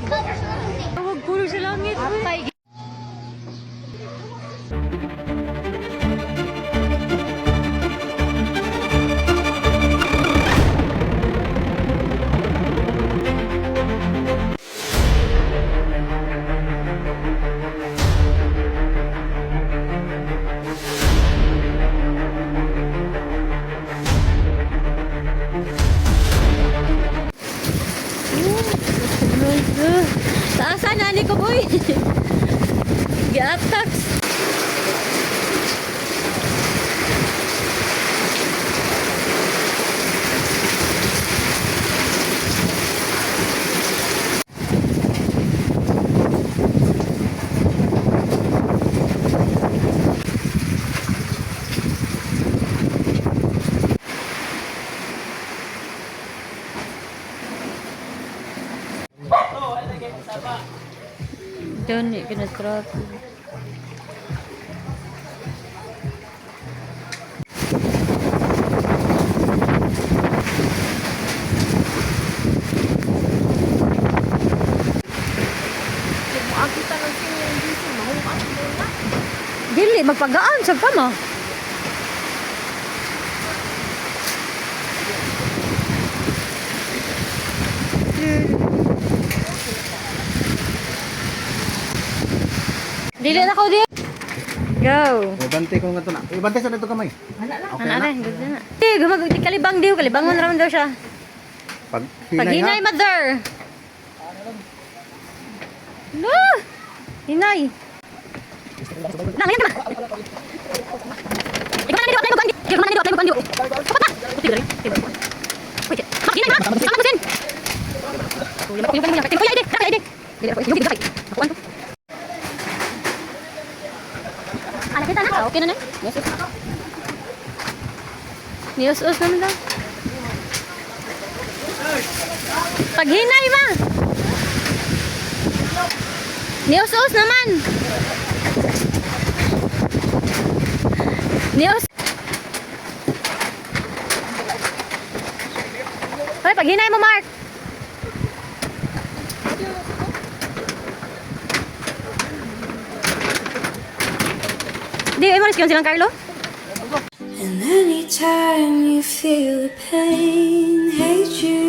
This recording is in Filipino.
Tawag kulog sa langit. Apay. Saan nani ko boy? Gi-attack. Doon ni kena traffic. Dili magpagaan sa kama. Dili na ko di. Go. Ibante ko nga to na. Ibante sa dito kamay. Okay na. Good na. Gumag di kalibang diw, kalibangon ra man daw siya. Pag Hinay mother. No. Hinay. Nang yan na. Ikaw na dito, tayo bandi. Ikaw na dito, tayo bandi. Papa. Puti dali. Wait. Hinay na. Sama mo sin. Kuya mo na. Kuya ide. Kuya ide. Dili ako. Yung dito. Kuan ko. Kita na? Okay na na? Niyos-os naman daw. Paghinay ma! Niyos-os naman! Niyos! Hoy, paghinay mo, Mark! Di, maris silang Carlo? And anytime you feel the pain, hate you